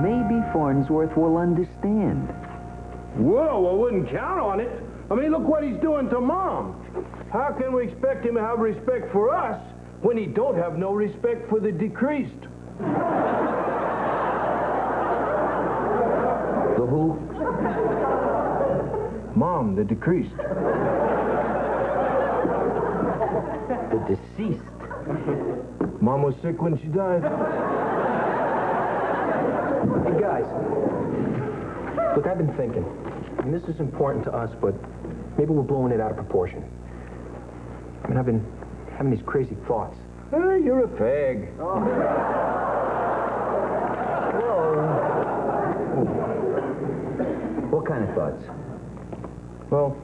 maybe Farnsworth will understand. Whoa, I wouldn't count on it. I mean, look what he's doing to Mom. How can we expect him to have respect for us when he don't have no respect for the decreased? The who? Mom, the decreased. The deceased. Mom was sick when she died. Hey, guys. Look, I've been thinking. I mean, this is important to us, but maybe we're blowing it out of proportion. I mean, I've been having these crazy thoughts. Hey, you're a fag. Whoa. What kind of thoughts? Well,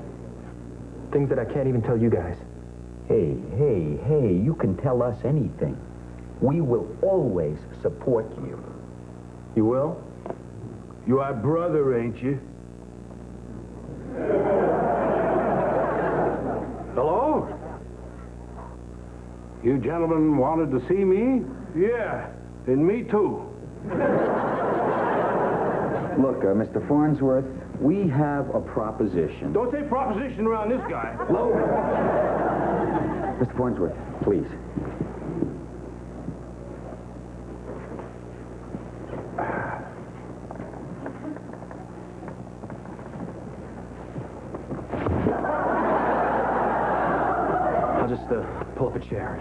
things that I can't even tell you guys. Hey, you can tell us anything. We will always support you. You will? You our brother, ain't you? Hello? You gentlemen wanted to see me? Yeah, and me too. Look, Mr. Farnsworth, we have a proposition. Don't say proposition around this guy. Hello? Mr. Farnsworth, please. I'll just pull up a chair.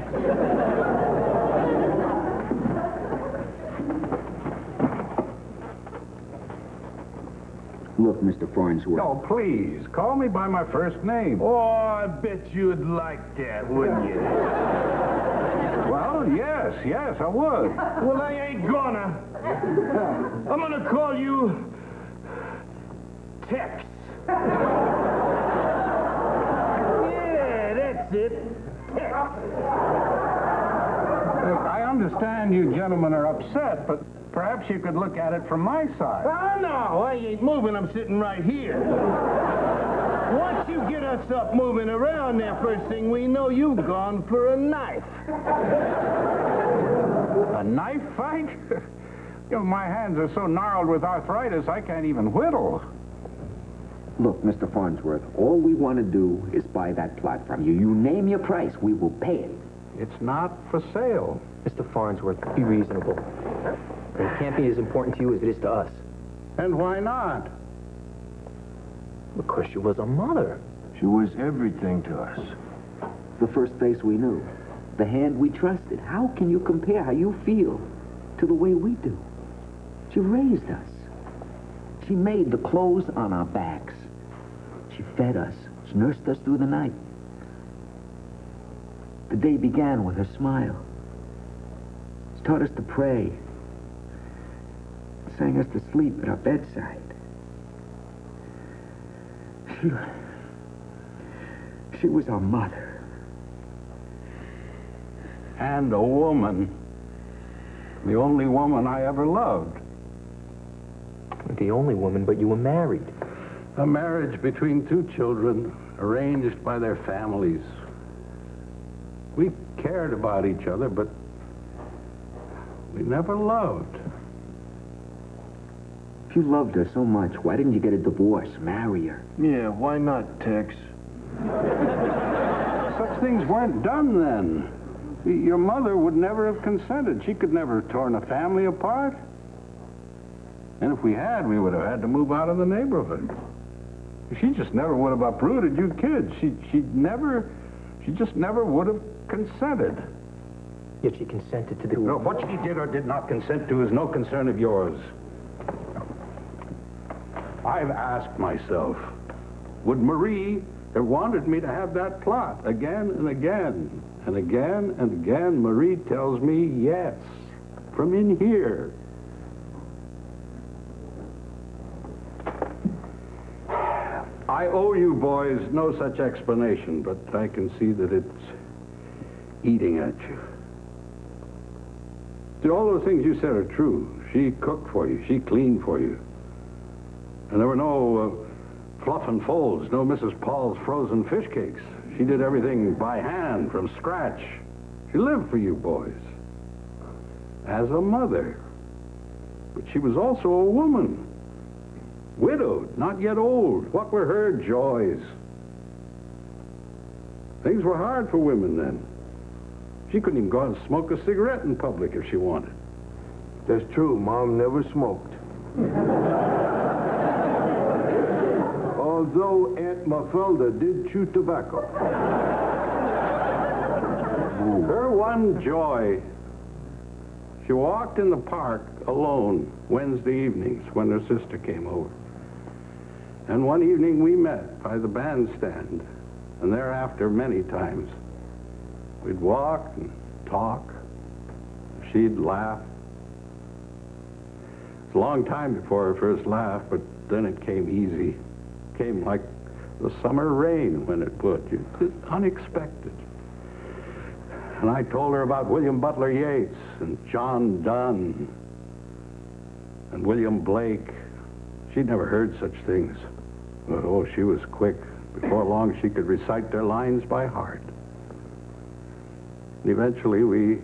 Look, Mr. Farnsworth. Oh, please, call me by my first name. Oh, I bet you'd like that, wouldn't you? Well, yes, I would. Well, I ain't gonna. I'm gonna call you Tex. Yeah, that's it. Tex. I understand you gentlemen are upset, but perhaps you could look at it from my side. Oh, no, I ain't moving. I'm sitting right here. Once you get us up moving around there, first thing we know, you've gone for a knife. A knife fight? You know, my hands are so gnarled with arthritis, I can't even whittle. Look, Mr. Farnsworth, all we want to do is buy that plot from you. You name your price, we will pay it. It's not for sale. Mr. Farnsworth, be reasonable. It can't be as important to you as it is to us. And why not? Because she was a mother. She was everything to us. The first face we knew. The hand we trusted. How can you compare how you feel to the way we do? She raised us. She made the clothes on our backs. She fed us. She nursed us through the night. The day began with her smile. She taught us to pray. Sang us to sleep at our bedside. She was our mother. And a woman. The only woman I ever loved. The only woman, but you were married. A marriage between two children, arranged by their families. We cared about each other, but we never loved. If you loved her so much, why didn't you get a divorce, marry her? Yeah, why not, Tex? Such things weren't done then. Your mother would never have consented. She could never have torn a family apart. And if we had, we would have had to move out of the neighborhood. She just never would have uprooted you kids. She just never would have consented. Yet she consented to do... No, what she did or did not consent to is no concern of yours. I've asked myself, would Marie have wanted me to have that plot again and again? And again and again, Marie tells me yes, from in here. I owe you boys no such explanation, but I can see that it's eating at you. See, all those things you said are true. She cooked for you. She cleaned for you. And there were no fluff and folds, no Mrs. Paul's frozen fish cakes. She did everything by hand, from scratch. She lived for you boys. As a mother. But she was also a woman. Widowed, not yet old. What were her joys? Things were hard for women then. She couldn't even go out and smoke a cigarette in public if she wanted. That's true. Mom never smoked. Although Aunt Mafalda did chew tobacco. Her one joy, she walked in the park alone Wednesday evenings when her sister came over. And one evening we met by the bandstand, and thereafter many times. We'd walk and talk. She'd laugh. It was a long time before her first laugh, but then it came easy. Came like the summer rain when it would. Unexpected. And I told her about William Butler Yeats and John Donne and William Blake. She'd never heard such things. But, oh, she was quick. Before long, she could recite their lines by heart. And eventually, we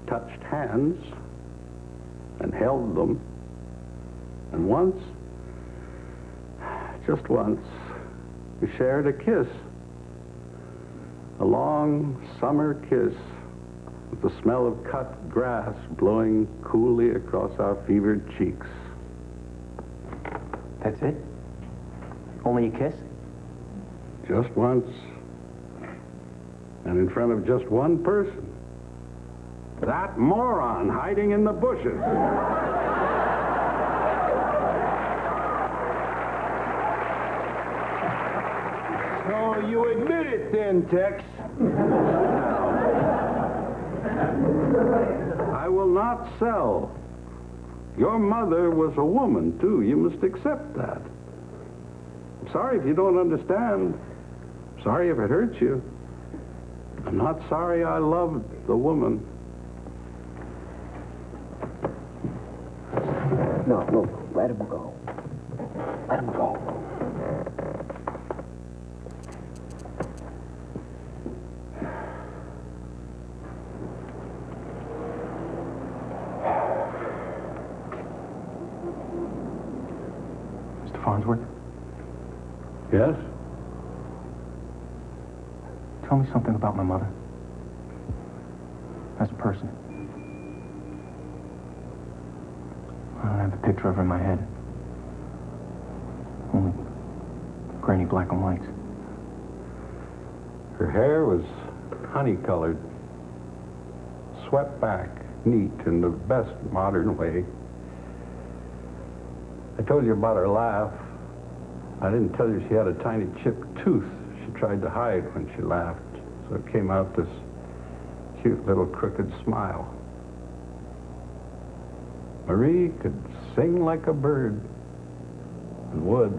touched hands and held them. And once, just once, we shared a kiss. A long summer kiss with the smell of cut grass blowing coolly across our fevered cheeks. That's it? Only a kiss? Just once. And in front of just one person. That moron hiding in the bushes. So you admit it then, Tex. I will not sell. Your mother was a woman, too. You must accept that. I'm sorry if you don't understand. I'm sorry if it hurts you. I'm not sorry I loved the woman. No, let him go. Let him go. Mr. Farnsworth? Yes? Tell me something about my mother. As a person. I don't have a picture of her in my head. Only grainy black and whites. Her hair was honey-colored, swept back, neat, in the best modern way. I told you about her laugh. I didn't tell you she had a tiny chipped tooth she tried to hide when she laughed. So it came out this cute little crooked smile. Marie could sing like a bird, and would.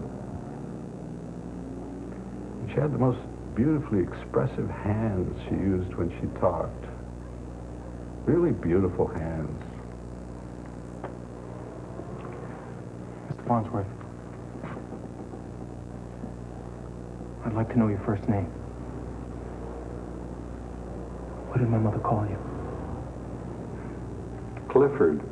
And she had the most beautifully expressive hands she used when she talked. Really beautiful hands. Mr. Farnsworth, I'd like to know your first name. What did my mother call you? Clifford.